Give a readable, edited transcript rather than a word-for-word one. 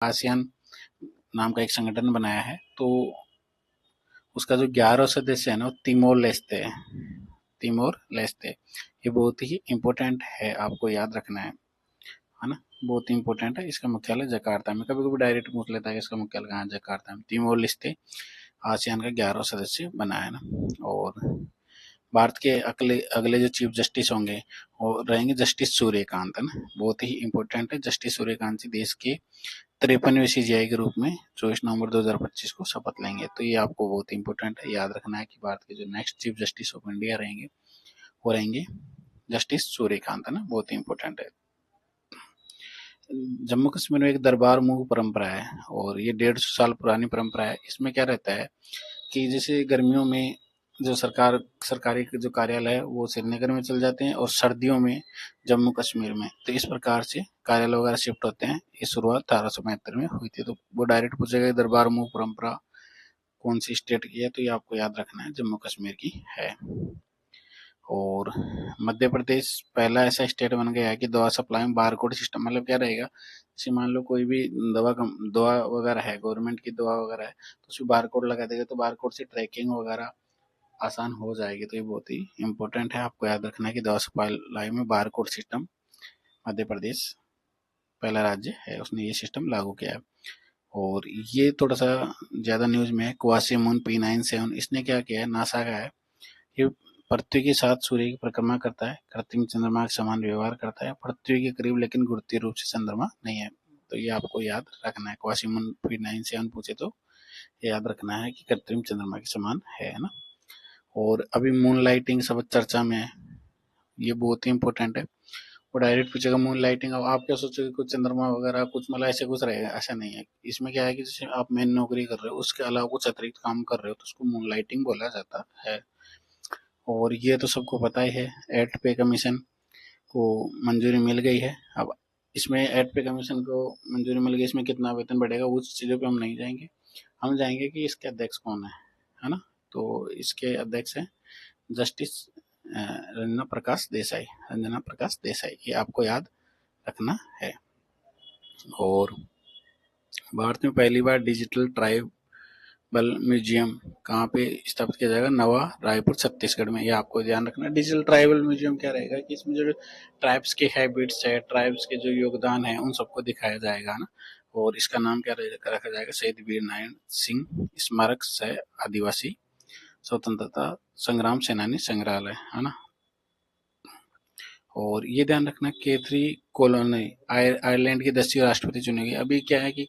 ASEAN नाम का एक संगठन बनाया है, तो उसका जो 11 सदस्य है ना, वो तिमोर लेस्ते है। तिमोर लेस्ते ये बहुत ही इम्पोर्टेंट है, आपको याद रखना है ना, बहुत ही इंपॉर्टेंट है। इसका मुख्यालय जकार्ता में। कभी कभी डायरेक्ट पूछ लेता है कि इसका मुख्यालय कहाँ है, जकार्ता में। तिमोर लेस्ते आसियान का 11 सदस्य बना है ना। और भारत के अगले अगले जो चीफ जस्टिस होंगे वो रहेंगे जस्टिस सूर्यकांत, है ना, बहुत ही इंपॉर्टेंट है। जस्टिस सूर्यकांत जी देश के 53वें सीजीआई के रूप में 24 नवंबर 2025 को शपथ लेंगे। तो ये आपको बहुत इंपॉर्टेंट है, याद रखना है कि भारत के जो next chief justice of India रहेंगे वो रहेंगे जस्टिस सूर्यकांत, है ना, बहुत ही इंपॉर्टेंट है। जम्मू कश्मीर में एक दरबार मूव परंपरा है, और ये 150 साल पुरानी परंपरा है। इसमें क्या रहता है कि जैसे गर्मियों में जो सरकारी जो कार्यालय है वो श्रीनगर में चल जाते हैं, और सर्दियों में जम्मू कश्मीर में। तो इस प्रकार से कार्यालय वगैरह शिफ्ट होते हैं। ये शुरुआत 1872 में हुई थी। तो वो डायरेक्ट पूछेगा दरबार मूव परंपरा कौन सी स्टेट की है, तो ये आपको याद रखना है, जम्मू कश्मीर की है। और मध्य प्रदेश पहला ऐसा स्टेट बन गया है कि दवा सप्लाई में बारकोड सिस्टम, मतलब क्या रहेगा, जैसे मान लो कोई भी दवा वगैरह है, गवर्नमेंट की दवा वगैरह है, तो उसमें बारकोड लगा देगा, तो बारकोड से ट्रैकिंग वगैरह आसान हो जाएगी। तो ये बहुत ही इंपॉर्टेंट है, आपको याद रखना है कि दवा सप्लाई में बारकोड सिस्टम मध्य प्रदेश पहला राज्य है, उसने ये सिस्टम लागू किया है। और ये थोड़ा सा ज्यादा न्यूज में है, क्वासी मून P97, इसने क्या किया है, नासा का है। ये पृथ्वी के साथ सूर्य की परिक्रमा करता है, कृत्रिम चंद्रमा के समान व्यवहार करता है, पृथ्वी के करीब लेकिन गुरुत्वीय रूप से चंद्रमा नहीं है। तो ये आपको याद रखना है, क्वासिमन P97 पूछे तो याद रखना है कि कृत्रिम चंद्रमा के समान है ना। और अभी मून लाइटिंग सब चर्चा में है, ये बहुत ही इंपॉर्टेंट है। वो डायरेक्ट पूछेगा मून लाइटिंग, अब आप क्या सोचोगे कुछ चंद्रमा वगैरह कुछ मतलब ऐसे कुछ रहेगा, ऐसा नहीं है। इसमें क्या है कि जैसे आप मेन नौकरी कर रहे हो, उसके अलावा कुछ अतिरिक्त काम कर रहे हो, तो उसको मून लाइटिंग बोला जाता है। और ये तो सबको पता ही है, एट पे कमीशन को मंजूरी मिल गई है। अब इसमें एट पे कमीशन को मंजूरी मिल गई, इसमें कितना वेतन बढ़ेगा उस चीज़ों पे हम नहीं जाएंगे। हम जाएंगे कि इसके अध्यक्ष कौन है ना। तो इसके अध्यक्ष हैं जस्टिस रंजना प्रकाश देसाई, ये आपको याद रखना है। और भारत में पहली बार डिजिटल ट्राइबल म्यूजियम कहाँ पे स्थापित किया जाएगा, नवा रायपुर छत्तीसगढ़ में। ये आपको ध्यान रखना है। डिजिटल ट्राइबल म्यूजियम क्या रहेगा कि इसमें जो ट्राइब्स के हैबिट्स है, ट्राइब्स के जो योगदान है, उन सबको दिखाया जाएगा ना। और इसका नाम क्या रखा जाएगा, शहीद वीर नारायण सिंह स्मारक सह आदिवासी स्वतंत्रता संग्राम सेनानी संग्रहालय, है ना। और ये ध्यान रखना, केथरी कोलोनी आयरलैंड की 10वीं राष्ट्रपति चुनी गई। अभी क्या है कि